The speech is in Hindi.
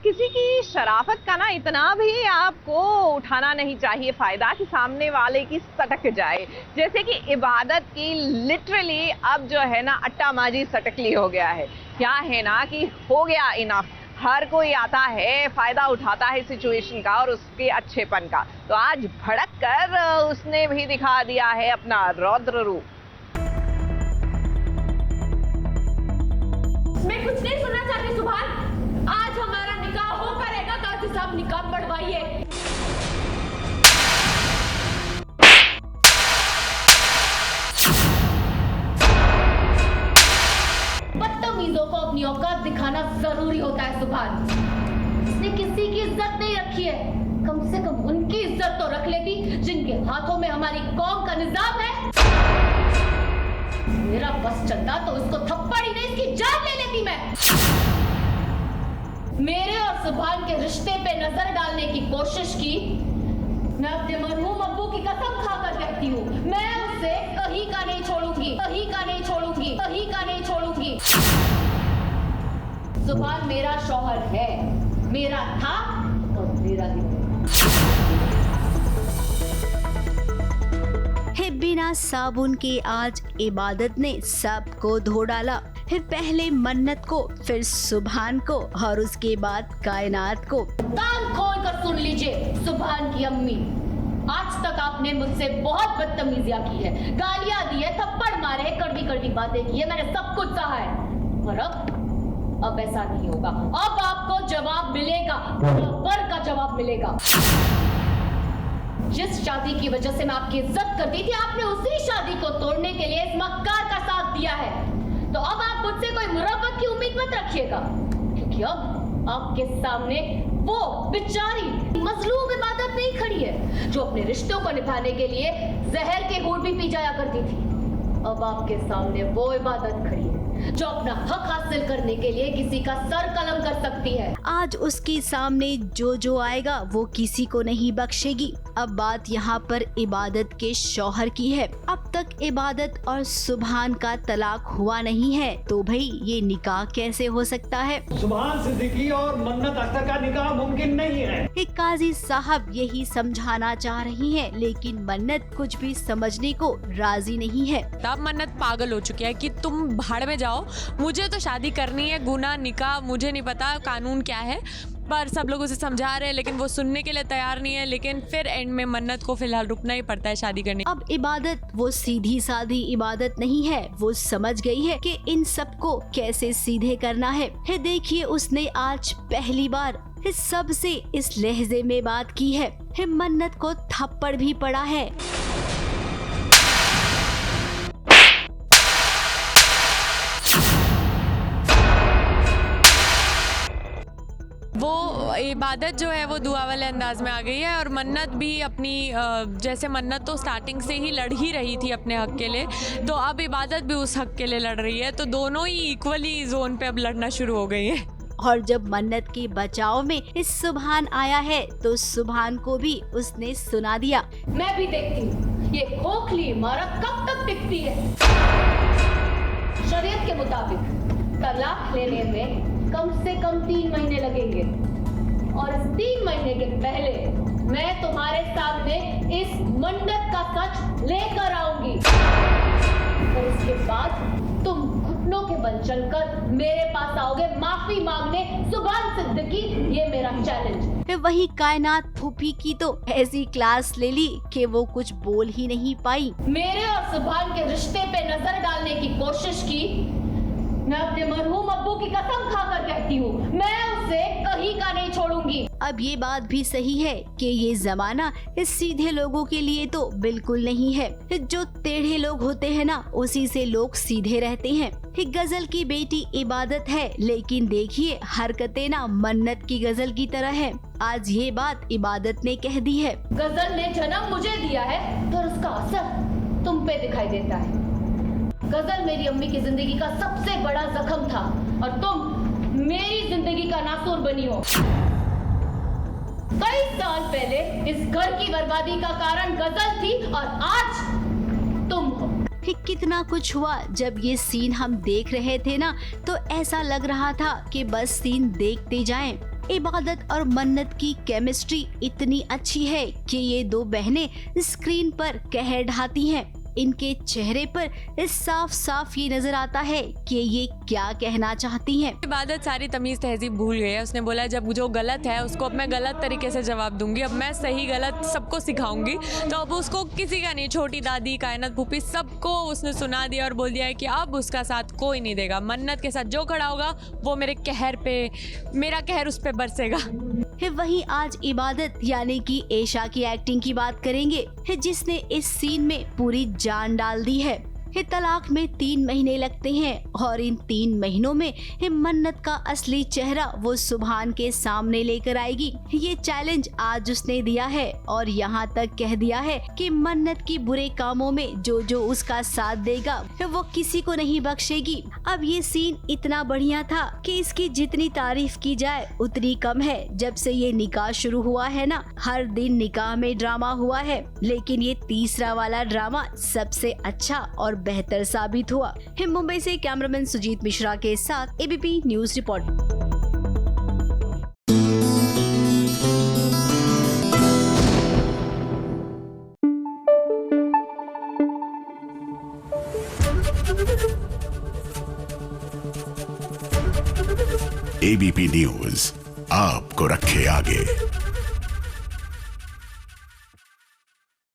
किसी की शराफत का ना इतना भी आपको उठाना नहीं चाहिए फायदा कि सामने वाले की सटक जाए। जैसे कि इबादत की लिटरली अब जो है ना अट्टा माजी सटकली हो गया है। क्या है ना कि हो गया इनफ, हर कोई आता है फायदा उठाता है सिचुएशन का और उसके अच्छेपन का। तो आज भड़क कर उसने भी दिखा दिया है अपना रौद्र रूप। मैं कुछ नहीं सुनना चाहती सुभान। आज हमारा निकाह हो करेगा, काजी साहब निकाह पढ़वाइए। बदतमीजों को अपनी औकात दिखाना जरूरी होता है सुभान। इसने किसी की इज्जत नहीं रखी है, कम से कम उनकी इज्जत तो रख लेती जिनके हाथों में हमारी कौम का निजाम है। मेरा बस चलता तो इसको थप्पड़ ही नहीं इसकी जान ले लेती मैं। मेरे और सुभान के रिश्ते पे नजर डालने की कोशिश की। मैं अपने मरहूम अब्बू की कसम खाकर कहती हूँ, मैं उसे कहीं का नहीं छोड़ूंगी, कहीं का नहीं छोड़ूंगी, कहीं का नहीं छोड़ूंगी। सुभान मेरा शौहर है, मेरा था और मेरा ही है। बिना साबुन के आज इबादत ने सबको धो डाला। फिर पहले मन्नत को, फिर सुभान को और उसके बाद कायनात को। कान खोल कर सुन लीजिए सुभान की अम्मी, आज तक आपने मुझसे बहुत बदतमीजियां की है, गालियां दी है, थप्पड़ मारे हैं, कड़वी कड़वी बातें की है, मैंने सब कुछ सहा है। और अब ऐसा नहीं होगा। अब आपको जवाब मिलेगा, बराबर का जवाब मिलेगा। जिस शादी की वजह से मैं आपकी इज्जत करती थी, आपने उसी शादी को तोड़ने के लिए इस मक्कार का साथ दिया है। तो अब आप मुझसे कोई मुरब्बत की उम्मीद मत रखिएगा, क्योंकि अब आपके सामने वो बेचारी मजलूम इबादत नहीं खड़ी है जो अपने रिश्तों को निभाने के लिए जहर के घूंट भी पी जाया करती थी। अब आपके सामने वो इबादत खड़ी है जो अपना हक हासिल करने के लिए किसी का सर कलम कर सकती है। आज उसके सामने जो आएगा वो किसी को नहीं बख्शेगी। अब बात यहाँ पर इबादत के शौहर की है। अब तक इबादत और सुभान का तलाक हुआ नहीं है, तो भाई ये निकाह कैसे हो सकता है? सुभान सिद्दीकी और मन्नत अख्तर का निकाह मुमकिन नहीं है। एक काजी साहब यही समझाना चाह रही हैं, लेकिन मन्नत कुछ भी समझने को राजी नहीं है। तब मन्नत पागल हो चुकी है कि तुम भाड़ में जाओ, मुझे तो शादी करनी है, गुना निकाह मुझे नहीं पता कानून क्या है, पर सब लोग उसे समझा रहे हैं लेकिन वो सुनने के लिए तैयार नहीं है। लेकिन फिर एंड में मन्नत को फिलहाल रुकना ही पड़ता है शादी करने। अब इबादत वो सीधी साधी इबादत नहीं है, वो समझ गई है कि इन सबको कैसे सीधे करना है। देखिए उसने आज पहली बार इस सब से इस लहजे में बात की है। मन्नत को थप्पड़ भी पड़ा है। वो इबादत जो है वो दुआ वाले अंदाज में आ गई है और मन्नत भी अपनी जैसे मन्नत तो स्टार्टिंग से ही लड़ ही रही थी अपने हक के लिए, तो अब इबादत भी उस हक के लिए लड़ रही है। तो दोनों ही इक्वली जोन पे अब लड़ना शुरू हो गई है। और जब मन्नत के बचाव में इस सुभान आया है तो सुभान को भी उसने सुना दिया। मैं भी देखती हूँ ये खोखली इमारत कब तक टिकती है। शरीयत के मुताबिक तलाक लेने में कम से कम 3 महीने लगेंगे और इस 3 महीने के पहले मैं तुम्हारे सामने इस मन्नत का सच लेकर आऊंगी और इसके बाद तुम घुटनों के बल चलकर मेरे पास आओगे माफी मांगने। सुभान सिद्दीकी, ये मेरा चैलेंज। वही कायनात फूफी की तो ऐसी क्लास ले ली कि वो कुछ बोल ही नहीं पाई। मेरे और सुभान के रिश्ते पे नजर डालने की कोशिश की। मैं अपने मरहूम अब्बू की कसम खाकर कहती हूँ, मैं उसे कहीं का नहीं छोड़ूंगी। अब ये बात भी सही है कि ये जमाना इस सीधे लोगों के लिए तो बिल्कुल नहीं है। जो टेढ़े लोग होते हैं ना, उसी से लोग सीधे रहते हैं। गजल की बेटी इबादत है, लेकिन देखिए हरकतें ना मन्नत की गजल की तरह है। आज ये बात इबादत ने कह दी है। गजल ने जन्म मुझे दिया है पर उसका असर तुम पे दिखाई देता है। गजल मेरी अम्मी की जिंदगी का सबसे बड़ा जख्म था और तुम मेरी जिंदगी का नासूर बनी हो। कई साल पहले इस घर की बर्बादी का कारण गजल थी और आज तुम हो। कितना कुछ हुआ। जब ये सीन हम देख रहे थे ना, तो ऐसा लग रहा था कि बस सीन देखते जाएं। इबादत और मन्नत की केमिस्ट्री इतनी अच्छी है कि ये दो बहनें स्क्रीन पर कहर ढाती हैं। इनके चेहरे पर साफ साफ ये नजर आता है कि ये क्या कहना चाहती हैं। इबादत सारी तमीज तहजीब भूल गई है। उसने बोला जब जो गलत है उसको अब मैं गलत तरीके से जवाब दूंगी, अब मैं सही गलत सबको सिखाऊंगी। तो अब उसको किसी का नहीं, छोटी दादी, कायनात फूफी, सबको उसने सुना दिया और बोल दिया है कि अब उसका साथ कोई नहीं देगा। मन्नत के साथ जो खड़ा होगा वो मेरे कहर पे, मेरा कहर उस पे बरसेगा। वहीं आज इबादत यानी कि एशा की एक्टिंग की बात करेंगे, जिसने इस सीन में पूरी जान डाल दी है। तलाक में 3 महीने लगते हैं और इन 3 महीनों में मन्नत का असली चेहरा वो सुभान के सामने लेकर आएगी। ये चैलेंज आज उसने दिया है और यहाँ तक कह दिया है कि मन्नत की बुरे कामों में जो जो उसका साथ देगा वो किसी को नहीं बख्शेगी। अब ये सीन इतना बढ़िया था कि इसकी जितनी तारीफ की जाए उतनी कम है। जब से ये निकाह शुरू हुआ है ना, हर दिन निकाह में ड्रामा हुआ है, लेकिन ये तीसरा वाला ड्रामा सबसे अच्छा और बेहतर साबित हुआ। मुंबई से कैमरामैन सुजीत मिश्रा के साथ ABP news report. ABP news आपको रखे आगे।